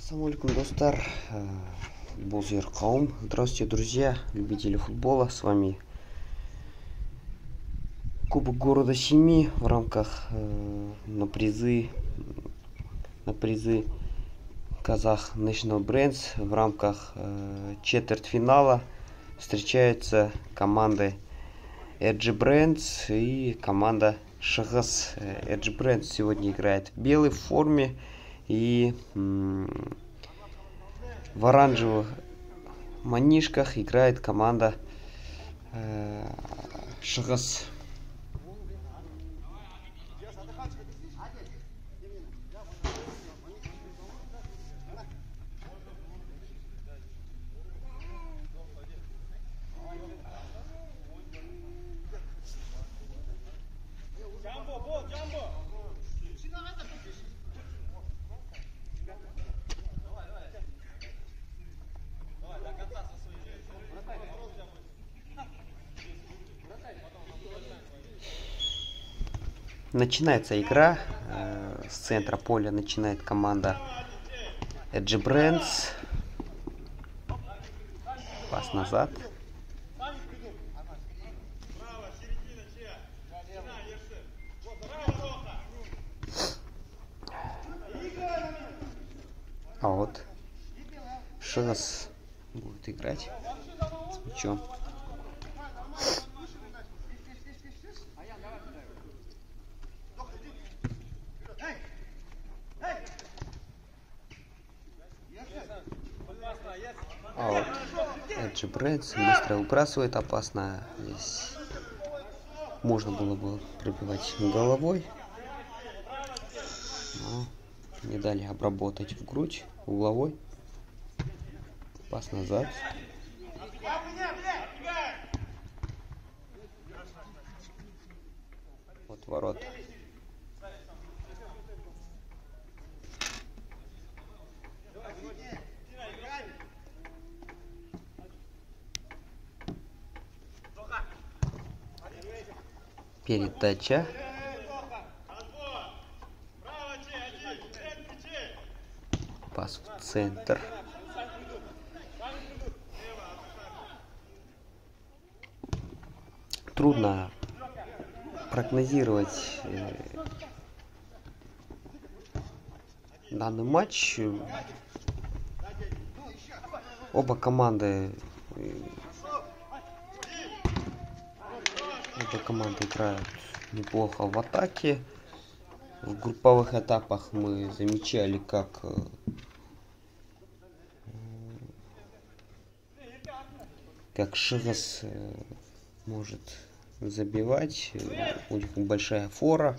Ассалямалейкум, достар, Бозер Каум. Здравствуйте, друзья, любители футбола. С вами Кубок города Семи в рамках на призы Казах National Brands. В рамках четвертьфинала встречаются команды Edge Brands и команда Шахас. Edge Brands сегодня играет в белой форме, и в оранжевых манишках играет команда Шахас. Начинается игра. С центра поля начинает команда Edge Brands. Пас назад. А вот Шахас будет играть с мячом. А вот Edge Brands быстро выбрасывает, опасно. Здесь можно было бы пробивать головой, но не дали обработать в грудь угловой. Пас назад. Вот ворот. Передача. Пас в центр. Трудно прогнозировать данный матч. Оба команды играют неплохо в атаке. В групповых этапах мы замечали, как Шахас может забивать. У них большая фора.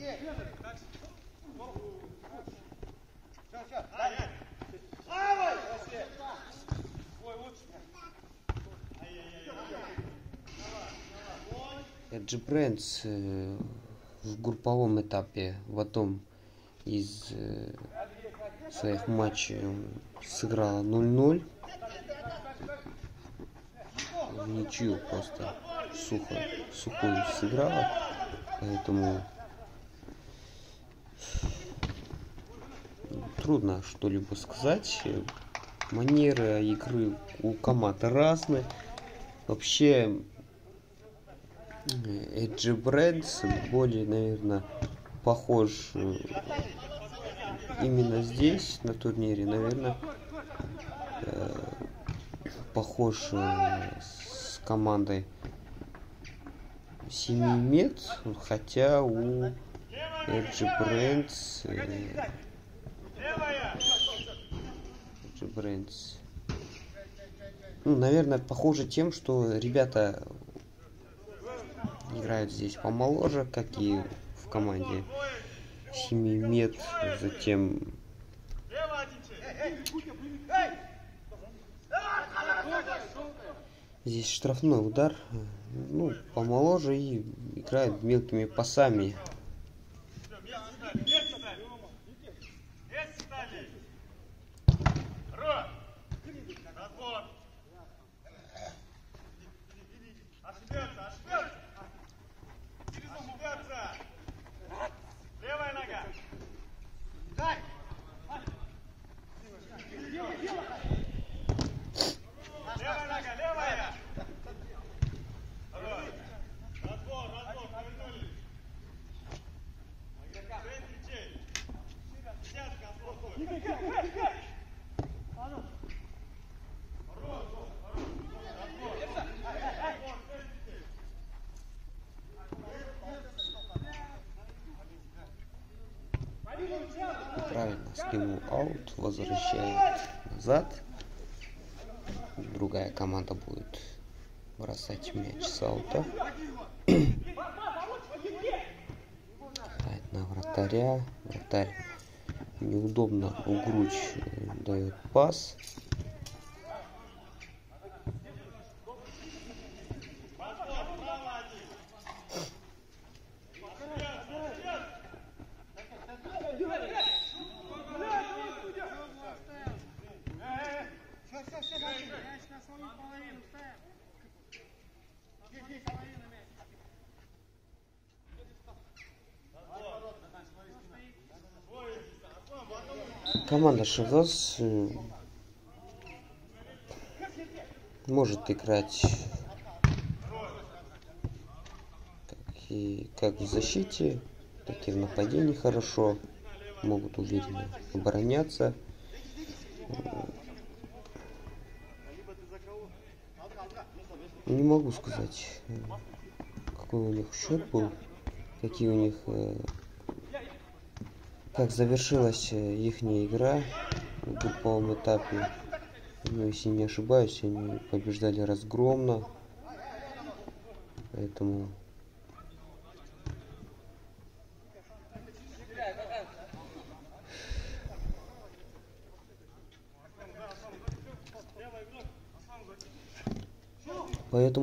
Edge Brands в групповом этапе в одном из своих матчей сыграла 0-0. В ничью просто сухую сыграла. Поэтому трудно что-либо сказать. Манеры игры у команд разные. Вообще Edge Brands более, наверное, похож именно здесь, на турнире, наверное, похож с командой Семимет, хотя у Edge Brands, наверное, похоже тем, что ребята играют здесь помоложе, как и в команде Семимет. Затем здесь штрафной удар, помоложе, и играют мелкими пасами. скинул аут, возвращает назад. Другая команда будет бросать мяч с аута. На вратаря. Вратарь неудобно в грудь дает пас. Команда Шагас может играть как в защите, так и в нападении хорошо. Могут уверенно обороняться. Не могу сказать, какой у них счет был, какие у них, как завершилась их игра в групповом этапе. Но, если не ошибаюсь, они побеждали разгромно, поэтому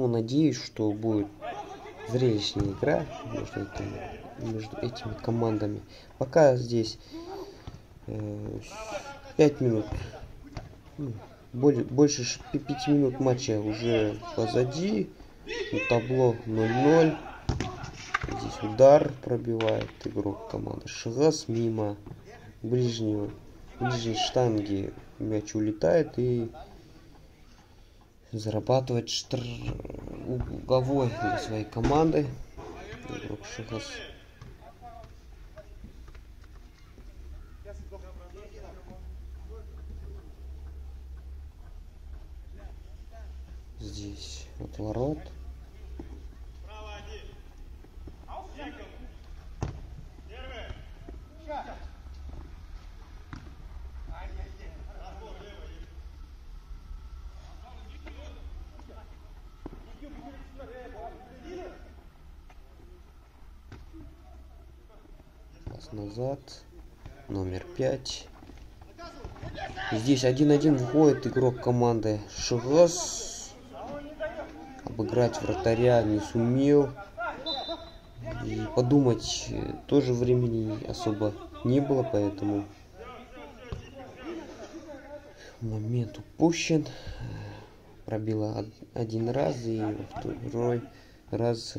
надеюсь, что будет зрелищная игра между этими командами. Пока здесь 5 минут, больше 5 минут матча уже позади. Табло 0-0. Здесь удар пробивает игрок команды Шагас мимо ближней штанги. Мяч улетает и зарабатывает угловой для своей команды. Игрок Шагас. Здесь отворот. Пас назад. Номер 5. Здесь 1-1 выходит игрок команды Шагас. Обыграть вратаря не сумел. И подумать тоже времени особо не было, поэтому момент упущен. Пробила один раз, и второй раз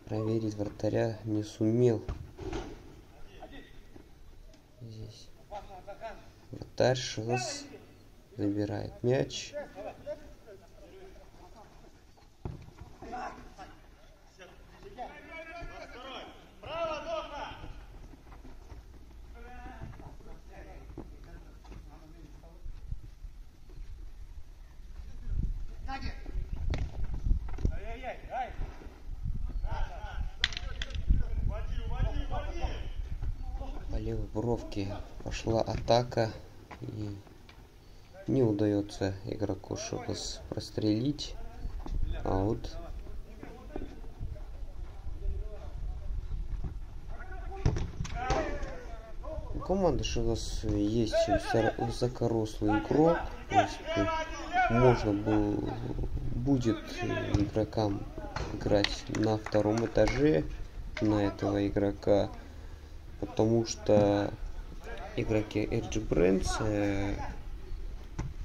проверить вратаря не сумел. Здесь вратарь Шагас забирает мяч. По левой бровке пошла атака, и не удается игроку Шагас прострелить. Аут. У команды Шагас есть высокорослый игрок. Можно будет игрокам играть на втором этаже на этого игрока, потому что игроки RG Brands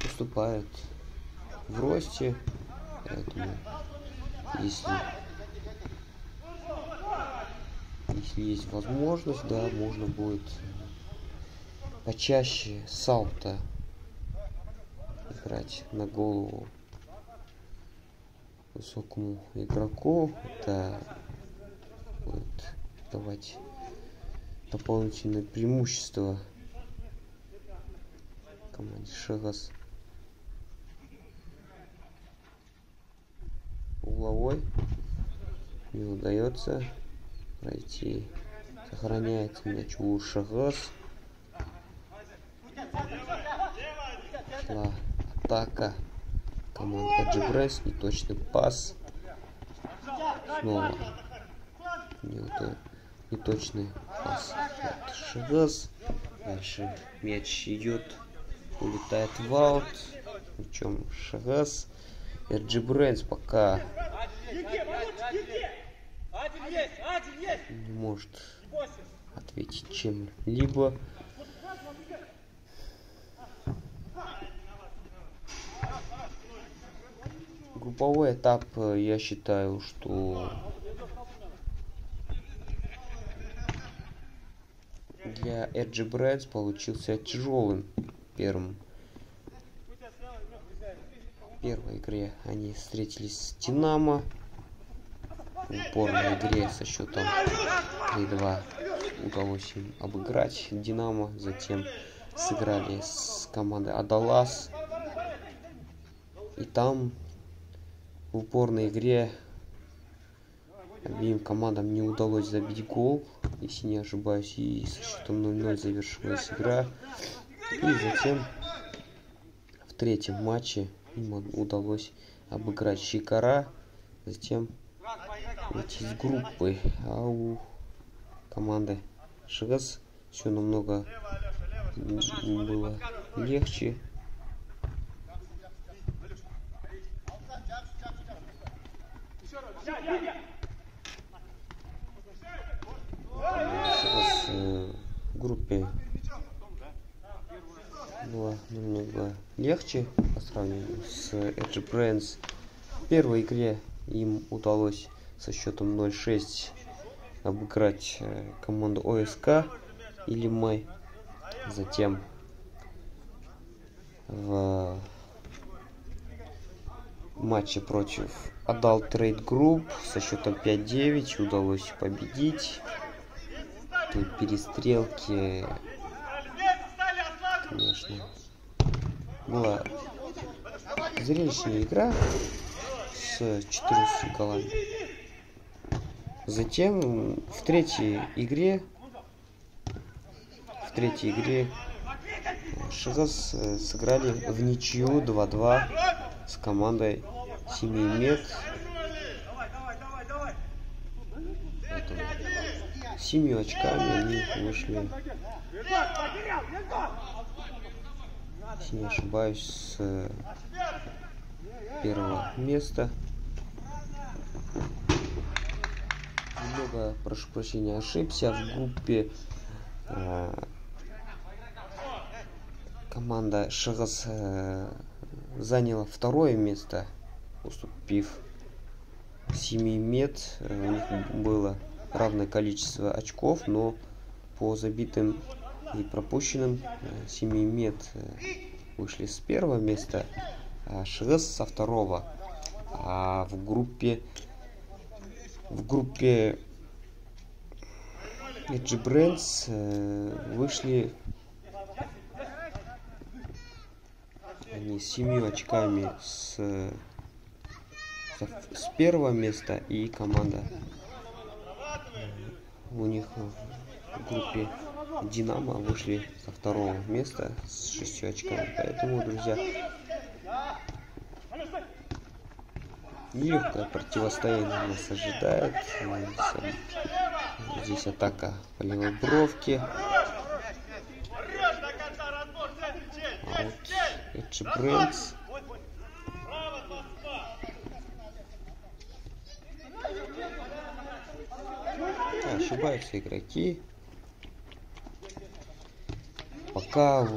уступают в росте, поэтому если есть возможность, да, можно будет почаще салта играть на голову высокому игроку. Это будет давать дополнительное преимущество команде Шагас. Угловой не удается пройти Сохраняется мяч у Шагас. Шла атака команды Эджибрэнс. Неточный пас. Снова неточный пас от Шагас. Дальше мяч идет, улетает в аут. Причем Шагас. Эджибрэнс пока не может ответить чем-либо. Групповой этап, я считаю, что для Эджибрэнс получился тяжелым первым. В первой игре они встретились с Динамо. В упорной игре со счетом 3-2 удалось им обыграть Динамо. Затем сыграли с командой Адалас. И там в упорной игре обеим командам не удалось забить гол, если не ошибаюсь, и со счетом 0-0 завершилась игра. И затем в третьем матче им удалось обыграть Шикара, затем выйти из группы. А у команды Шагас все намного было легче. Шагас в группе было намного легче по сравнению с Эджибрэнс. В первой игре им удалось со счетом 0-6 обыграть команду ОСК или Май. Затем в матче против Adult Trade Group со счетом 5-9 удалось победить. В той перестрелке, конечно, была зрелищная игра с 14 голами. Затем в третьей игре Шагас сыграли в ничью 2-2 с командой Семимед. С 7 очками они вышли, если не ошибаюсь, с первого места. Немного, прошу прощения, ошибся. В группе команда Шагас заняла второе место, уступив Семимед. У них было равное количество очков, но по забитым и пропущенным Семимед вышли с первого места, а Шагас со второго. А в группе Эджибрэнс вышли они с 7 очками с первого места, и команда у них в группе Динамо вышли со второго места с 6 очками. Поэтому, друзья, легкое противостояние нас ожидает. Здесь атака по левой бровке. А вот Эджибрэнс ошибаются игроки. Пока,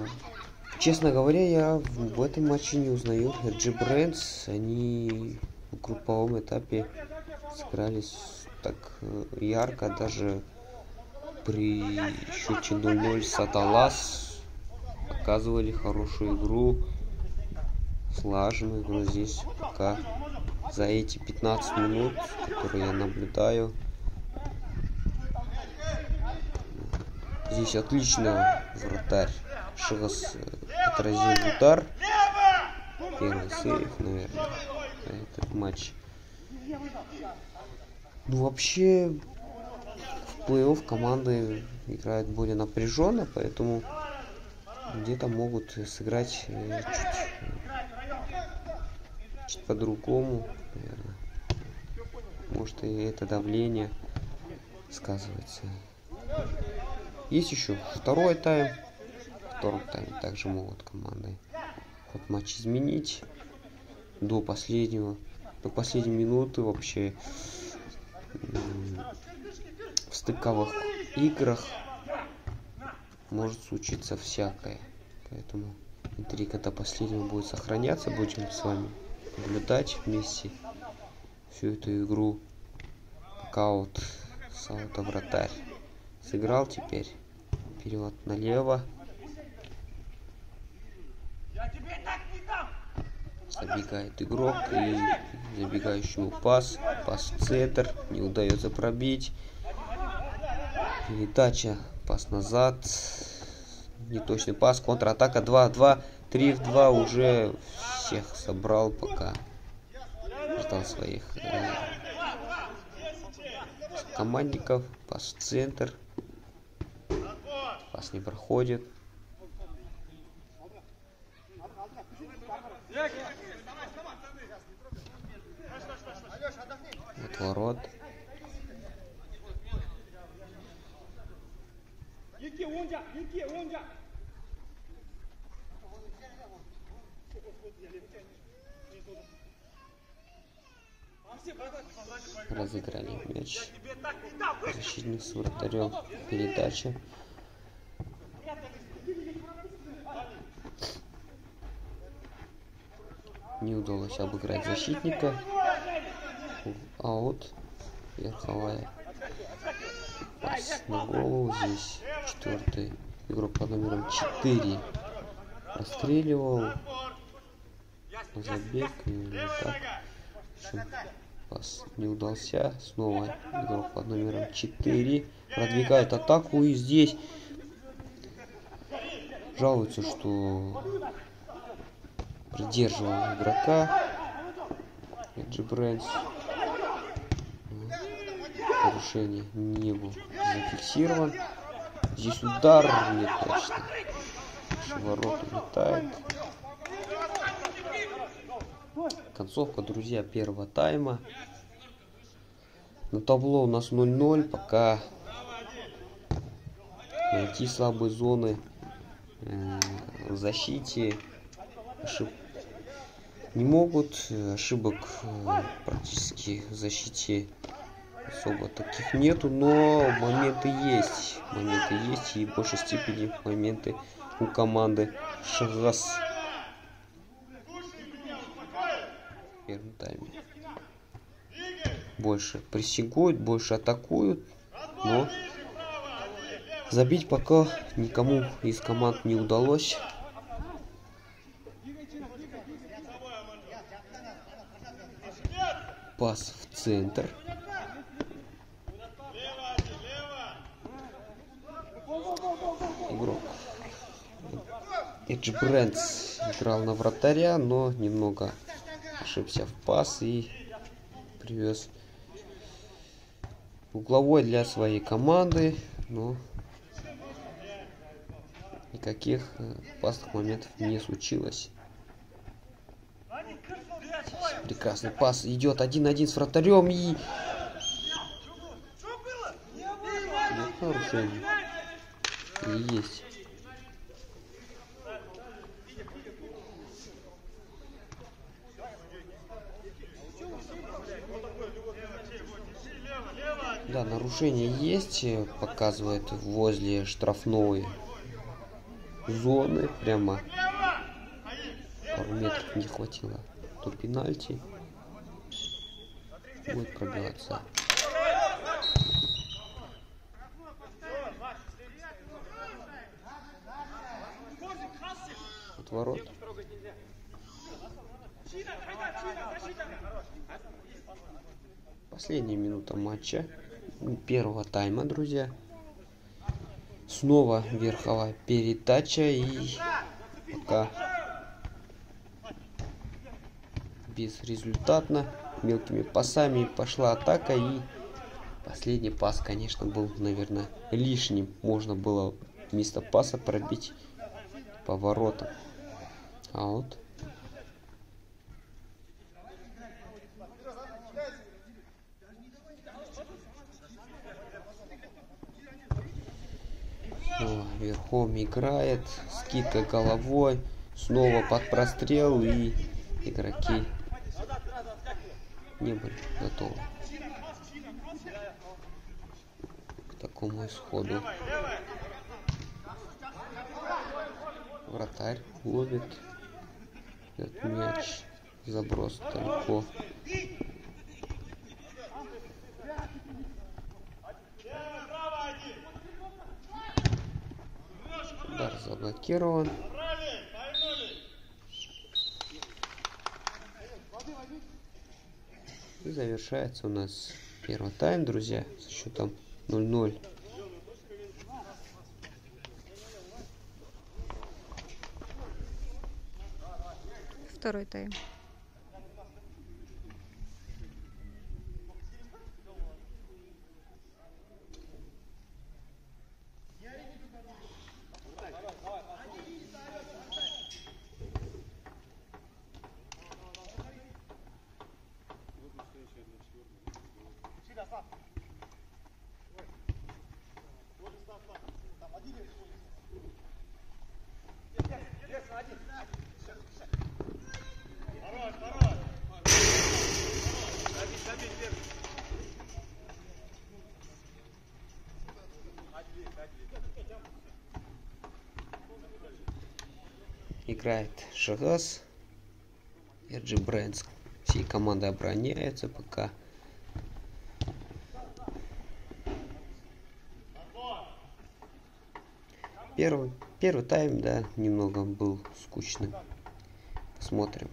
честно говоря, я в этом матче не узнаю Эджибрэнс. Они в групповом этапе сыгрались так ярко, даже при счете 0-0 с Адалас показывали хорошую игру, слаженную. Но здесь пока за эти 15 минут, которые я наблюдаю, здесь отлично вратарь Шагас отразил удар. Первый сейв, наверное, этот матч. Ну, вообще, в плей-офф команды играют более напряженно, поэтому где-то могут сыграть чуть по-другому, наверное. Может, и это давление сказывается. Есть еще второй тайм. В втором тайме также могут команды ход матча изменить до последней минуты. Вообще в стыковых играх может случиться всякое. Поэтому интрига до последнего будет сохраняться. Будем с вами наблюдать вместе всю эту игру. Пока вот Саута вратарь сыграл, теперь перевод налево. Забегает игрок и забегающему пас в центр, не удается пробить. Передача, пас назад, неточный пас, контратака 2-2, 3-2, уже всех собрал, пока ждал своих командников. Пас в центр, пас не проходит. Отворот. Разыграли мяч. Защитник с вратарем. Передача. Не удалось обыграть защитника. Аут. Верховая. Пас на голову. Здесь четвертый игрок под номером 4 расстреливал. Забег или так. Пас не удался. Снова игрок под номером 4 продвигает атаку. И здесь жалуется, что придерживал игрока. Эджибрэнс. Нарушение не был зафиксирован. Здесь удар не точно. Ворот улетает. Концовка, друзья, первого тайма. На табло у нас 0-0. Пока найти слабые зоны в защите не могут. Ошибок практически в защите особо таких нету, но моменты есть. Моменты есть, и в большей степени моменты у команды Шагас. В первом тайме больше прессингуют, больше атакуют, но забить пока никому из команд не удалось. Пас в центр. Игрок Эджибрэнс играл на вратаря, но немного ошибся в пас и привез угловой для своей команды, но никаких опасных моментов не случилось. Прекрасный пас идет 1-1 с вратарем, и нет нарушений. И есть. Да, нарушение есть, показывает возле штрафной зоны, прямо пару метров не хватило до пенальти. Будет пробиваться. Отворот. Последняя минута матча первого тайма, друзья. Снова верховая передача, и пока безрезультатно. Мелкими пасами пошла атака, и последний пас, конечно, был, наверное, лишним. Можно было вместо паса пробить поворотом. Аут. Верхом играет, скидка головой, снова под прострел, и игроки не были готовы к такому исходу. Вратарь ловит этот мяч, заброс далеко. Удар заблокирован. И завершается у нас первый тайм, друзья, со счетом 0-0. Второй тайм. Играет Шагас. Energy Brands. Всей командой обороняется пока. Первый тайм, да, немного был скучным. Посмотрим.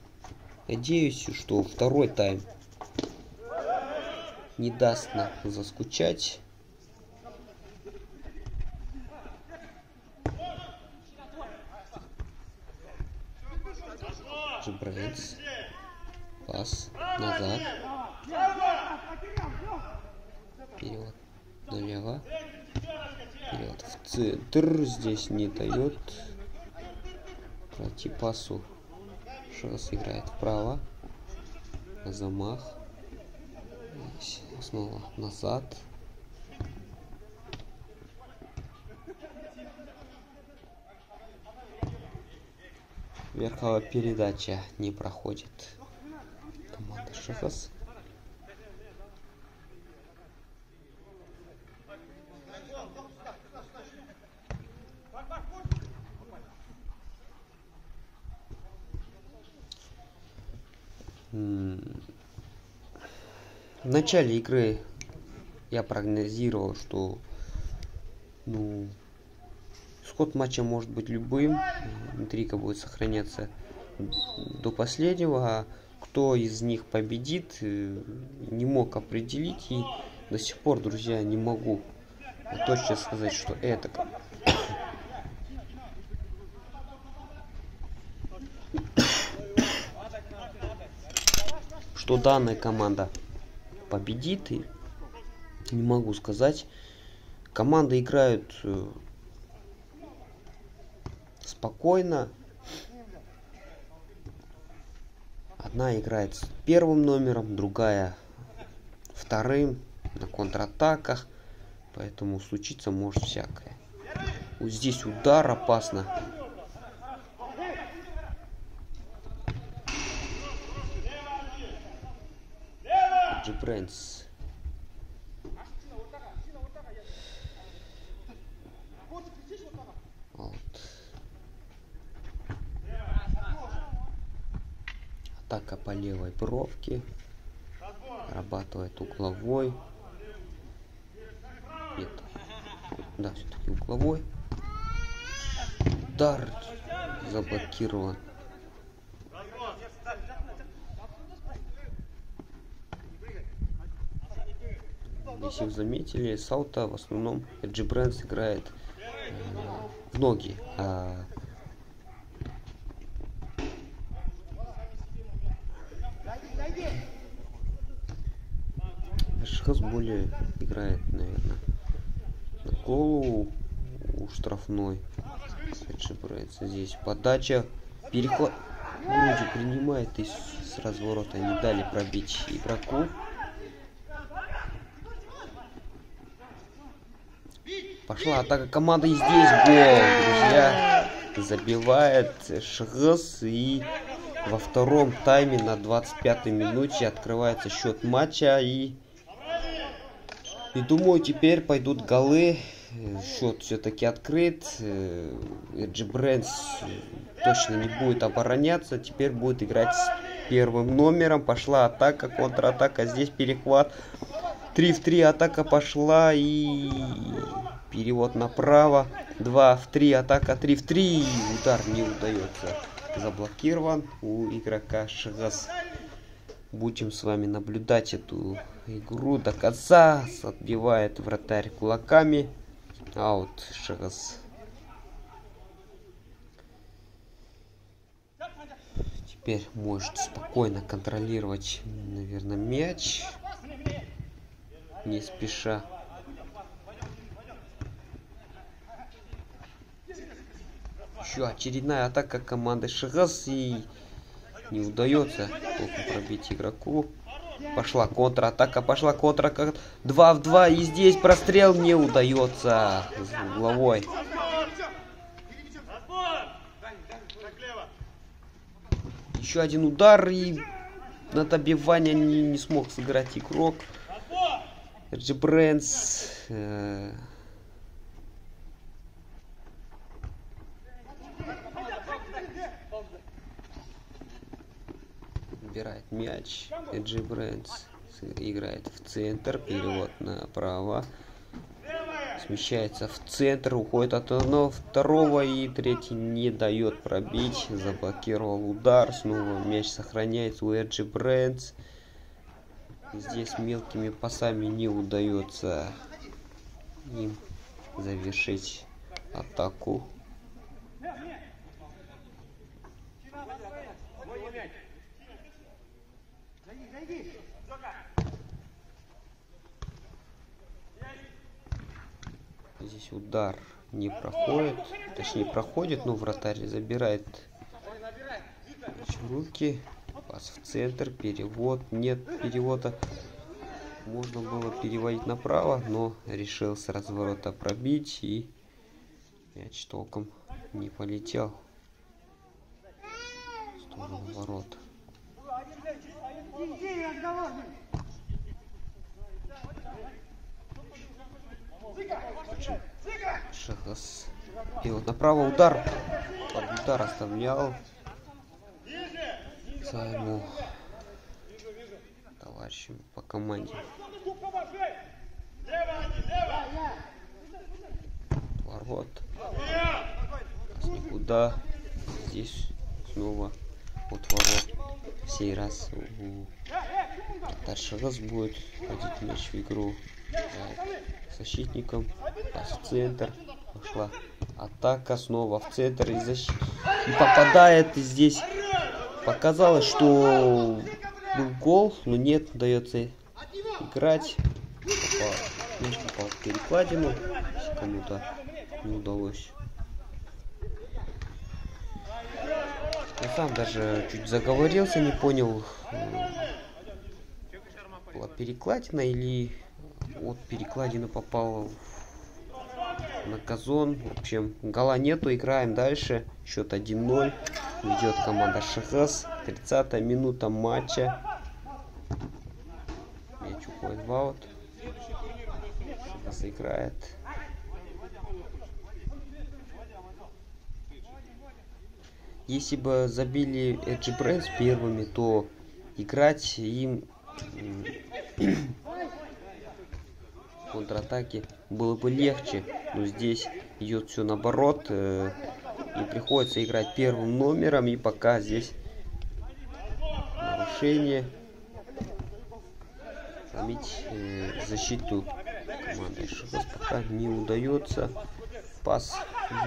Надеюсь, что второй тайм не даст нам заскучать. Брэнс. Пас назад. Вперед. Налево. Вперед. В центр. Здесь не дает пройти пасу. Шас играет вправо. Замах. Снова назад. Верховая передача не проходит. Команда Шахас. В начале игры я прогнозировал, что исход матча может быть любым, интрига будет сохраняться до последнего, а кто из них победит, не мог определить, и до сих пор, друзья, не могу точно сказать, что это что данная команда победит, и не могу сказать. Команды играют спокойно. Одна играет с первым номером, другая вторым на контратаках, поэтому случиться может всякое. Вот здесь удар опасно. Брэнс. Вот. Атака по левой бровке. Зарабатывает угловой. Нет. Да, все-таки угловой. Удар заблокирован. Если вы заметили, Саута в основном Energy Brands играет в ноги. Шхз более играет, наверное, на голову у штрафной. Эджибренс. Здесь подача, переход. Вроде принимает и с разворота не дали пробить игроку. Пошла атака команды, и здесь гол, друзья. Забивает Шхз, и во втором тайме на 25-й минуте открывается счет матча. И думаю, теперь пойдут голы. Счет все-таки открыт. Эджибренс точно не будет обороняться. Теперь будет играть с первым номером. Пошла атака, контратака. Здесь перехват. 3 в 3 атака пошла. И перевод направо. 2 в 3 атака. 3 в 3. Удар не удается. Заблокирован у игрока Шхз. Будем с вами наблюдать эту игру до конца. Отбивает вратарь кулаками. Аут Шхз. Теперь может спокойно контролировать, наверное, мяч. Не спеша. Еще очередная атака команды Шхз. И не удается толком пробить игроку. Пошла контратака, пошла контратака. 2 в 2. И здесь прострел не удается с угловой. Еще один удар. И на добивание не смог сыграть игрок. Эджибренс. Убирает мяч. Эджибренс играет в центр. Перевод направо. Смещается в центр. Уходит от одного, второго. И третий не дает пробить. Заблокировал удар. Снова мяч сохраняется у Эджибренс. Здесь мелкими пасами не удается им завершить атаку. Здесь удар не проходит, точнее проходит, но вратарь забирает в руки. Пас в центр, перевод, нет перевода. Можно было переводить направо, но решил с разворота пробить, и мяч толком не полетел в сторону ворот. Шхз. И вот направо удар. Под удар оставлял своему товарищу по команде. Ворот. Никуда. Здесь снова от ворот. В сей раз Шхз будет вводить мяч в игру защитником. Пас в центр. Пошла атака снова в центр. И попадает. И здесь показалось, что был гол, но нет, дается играть. Мяч попал в перекладину. Кому-то не удалось. Я сам даже чуть заговорился, не понял, была перекладина или от перекладины попал на газон. В общем, гола нету, играем дальше. Счет 1-0. Ведет команда Шхз. 30-я минута матча. Мяч уходит в аут. Шхз играет. Если бы забили Эджибренс первыми, то играть им в контратаке было бы легче. Но здесь идет все наоборот. И приходится играть первым номером. И пока здесь нарушение. Сломить защиту команды Шхз пока не удается. Пас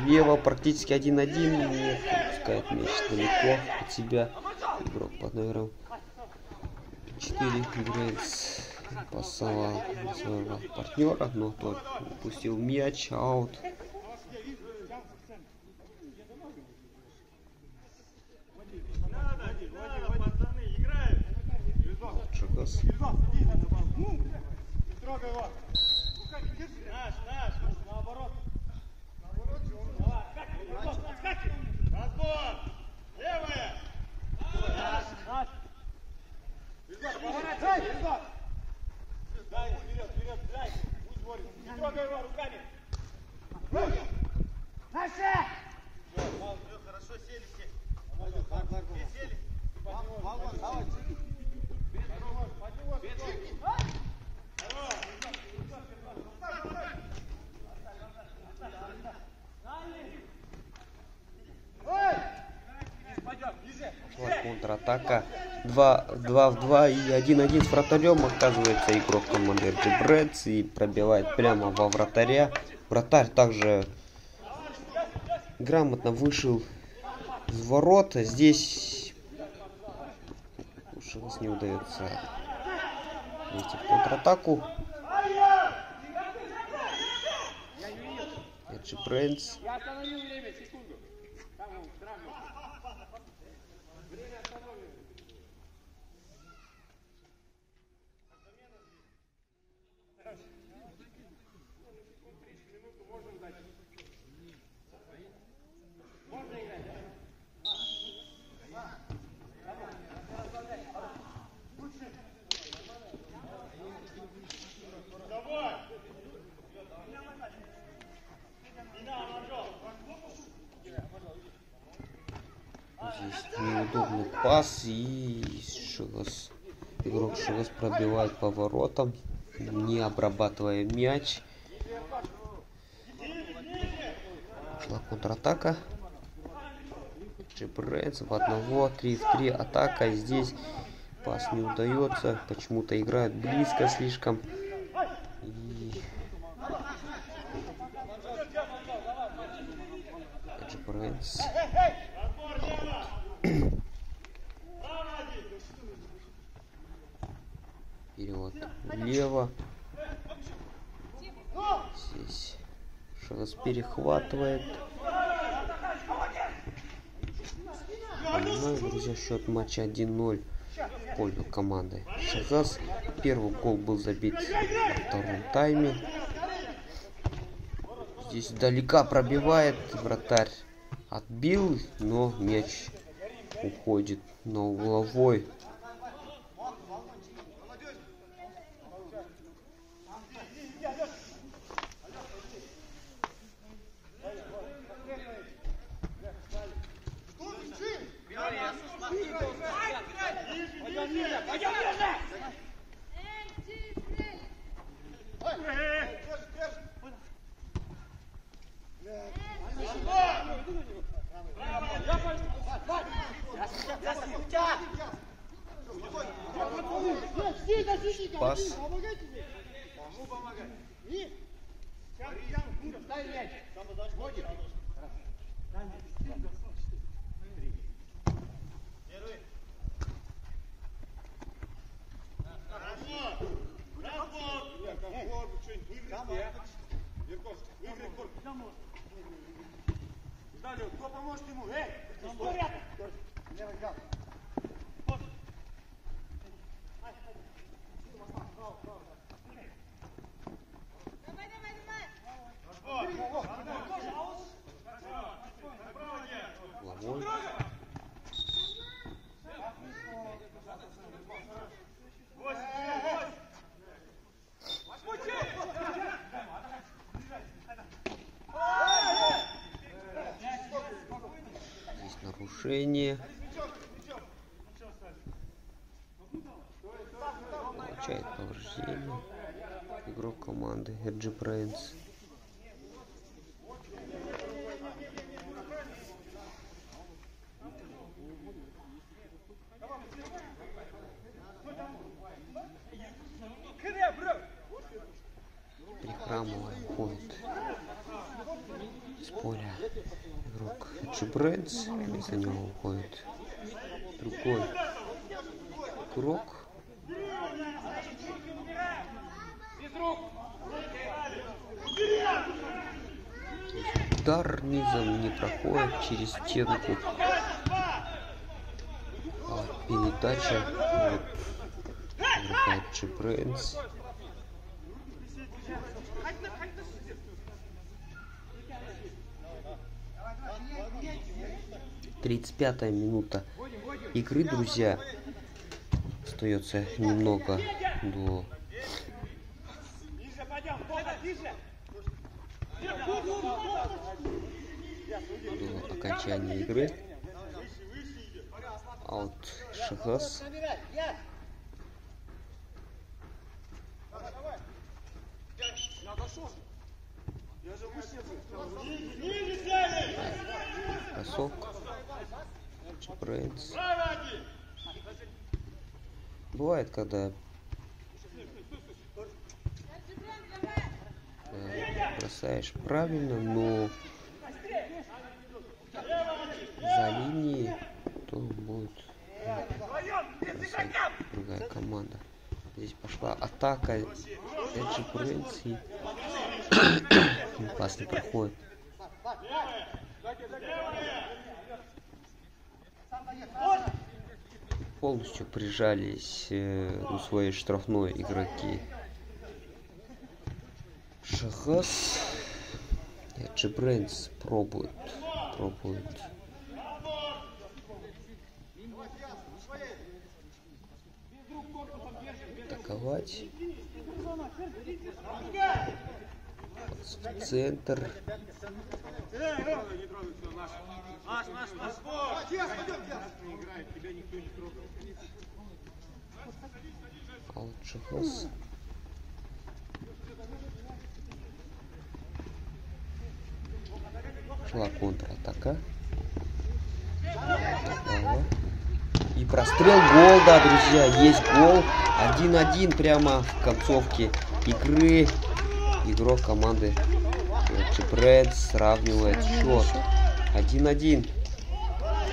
влево, практически 1-1. Нет, пускает мяч далеко от себя. Игрок под номером 4 играет с пасовал своего партнера, но тот упустил мяч, аут. Шагас. Контратака 2 в 2 и 1-1 с вратарем оказывается игрок команды RG Brands и пробивает прямо во вратаря. Вратарь также грамотно вышел из ворот. Здесь Шагас не удается выйти в контратаку. RG Brands. Здесь неудобный пас, и Шагас, игрок Шагас пробивает по воротам, не обрабатывая мяч. Шла контратака. RG Brands в 1, 3 в 3 атака. Здесь пас не удается, почему-то играют близко слишком. И RG Brands. Вперед, влево. Здесь Шагас перехватывает. Понимаю, друзья, счет матча 1-0 в пользу команды Шагас. Первый гол был забит во втором тайме. Здесь далека пробивает вратарь. Отбил, но мяч уходит на угловой. Пас. Кто поможет ему? Здесь нарушение. Получает повреждение игрок команды RG Brands. Прихрамывая уходит с поля игрок RG Brands. Вместо него уходит другой игрок. Удар низом не проходит через стенку. Передача. Эджи-Брейнс. 35-я минута игры, друзья. Остается немного до окончания игры. Аут Шахас. Бросок. Эджи-Брейнс. Бывает, когда бросаешь правильно, но за линией, то будет бросать другая команда. Здесь пошла атака. Эджи-Брейнс и пас не проходит. Полностью прижались у своей штрафной игроки Шахас. Эджи-Брейнс пробует атаковать. В центр. Аут Шахас. Шла контратака. И прострел, гол, да, друзья, есть гол. 1-1 прямо в концовке игры. Игрок команды Эджи-Брейнс сравнивает счет. 1-1.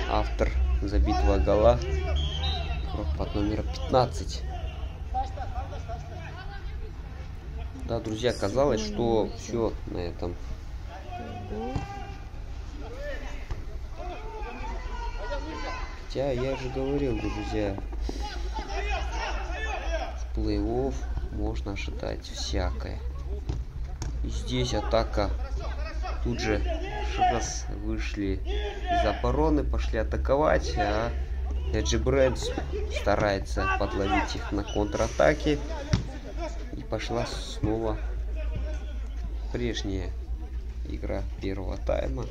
Автор забитого гола. Игрок под номером 15. Да, друзья, казалось, что все на этом. Хотя я же говорил, друзья, в плей-офф можно ожидать всякое. И здесь атака. Тут же Шахас вышли из обороны, пошли атаковать, а Эджи-Брейнс старается подловить их на контратаке. И пошла снова прежняя игра первого тайма,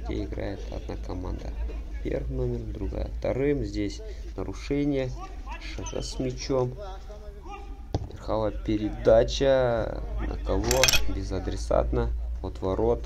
где играет одна команда первым номером, другая вторым. Здесь нарушение. Шахас с мячом. Верховая передача. На кого? Безадресатно. От ворот.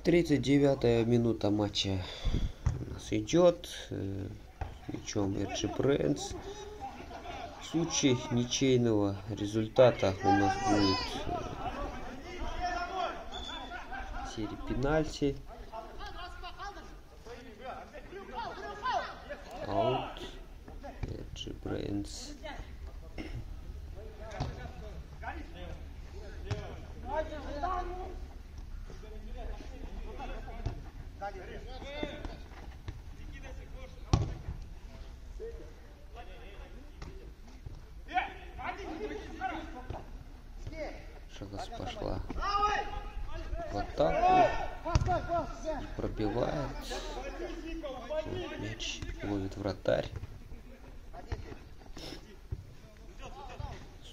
Тридцать 39-я минута матча у нас идет. Мячом Эджи-Брейнс. В случае ничейного результата у нас будет серия пенальти. Аут. Эджи-Брейнс. Шахас пошла в атаку. Пробивает. Мяч ловит вратарь.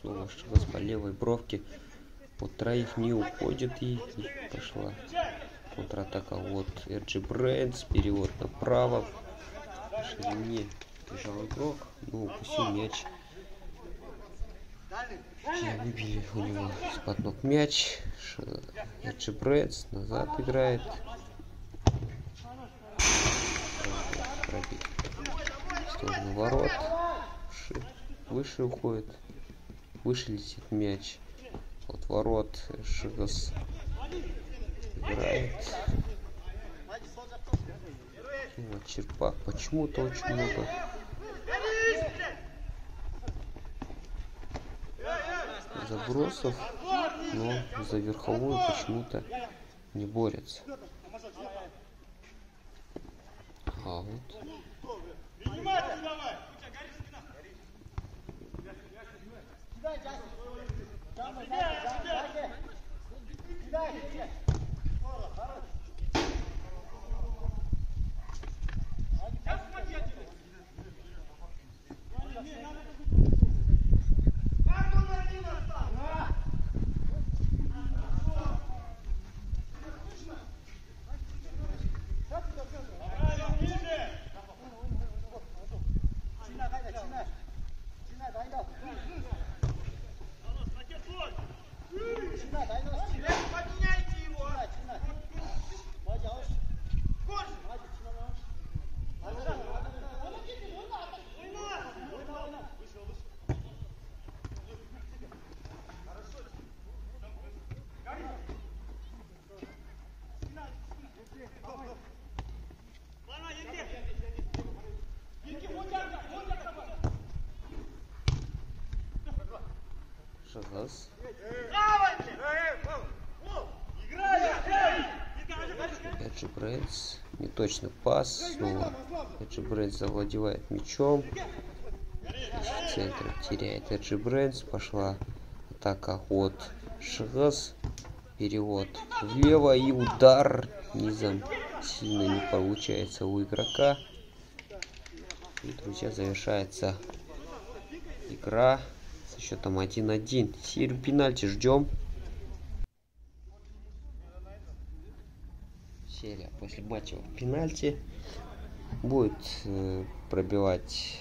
Снова Шахас по левой бровке. От троих не уходит и пошла контратака от Эджи-Брейнс. Перевод направо. В ширине бежал игрок, но упустил мяч. Выбили у него из-под ног мяч. Эджи-Брейнс назад играет. пробить в сторону ворот. Выше уходит. Выше летит мяч. От ворот Шигас играет. Вот, Черпак. Почему-то очень много забросов, но за верховую почему-то не борется. Аут. Шагас. Эджи Брэнс. Неточный пас. Снова Эджи Брэнс завладевает мячом. В центре теряет Эджи Брэнс. Пошла атака от Шагас. Перевод влево и удар низом. Сильно не получается у игрока. И, друзья, завершается игра со счетом 1-1. Серию пенальти ждем. Серия после матча в пенальти будет пробивать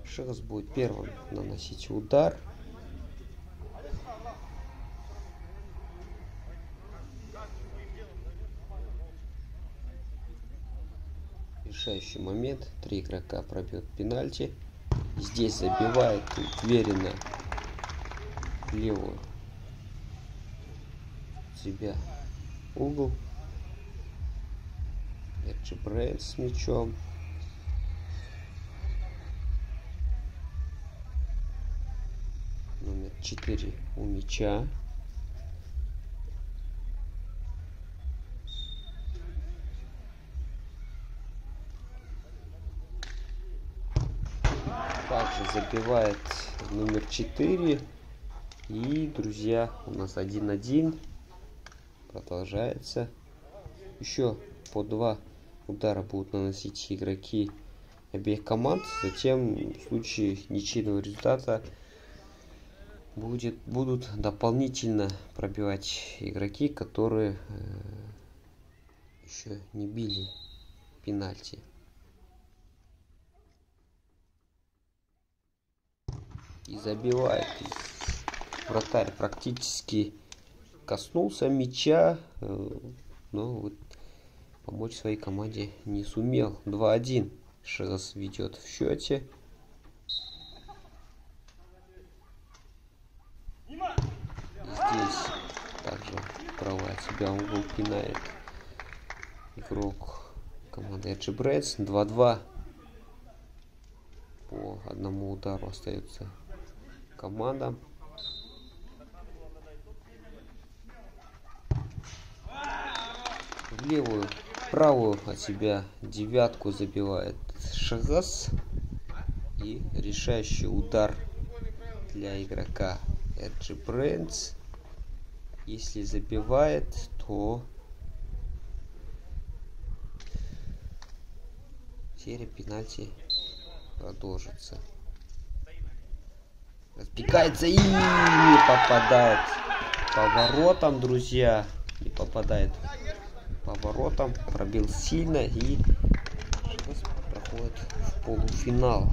Шигас, будет первым наносить удар. Решающий момент. 3 игрока пробьет пенальти. Здесь забивает уверенно левую себя угол. Эджи Брэнс с мячом. Номер 4 у мяча. Также забивает номер 4. И, друзья, у нас 1-1. Продолжается. Еще по 2 удара будут наносить игроки обеих команд. Затем, в случае ничейного результата, будут дополнительно пробивать игроки, которые еще не били пенальти. И забивает. Вратарь практически коснулся мяча, но вот помочь своей команде не сумел. 2-1. Шигас ведет в счете. И здесь также право от себя угол пинает игрок команды Эджи Брэнс. 2-2. По одному удару остается команда. В левую, правую от себя девятку забивает Шигас. И решающий удар для игрока Эджи Брэнс. Если забивает, то серия пенальти продолжится. Разбегается и не попадает по воротам, друзья. Не попадает по воротам. Пробил сильно и проходит в полуфинал.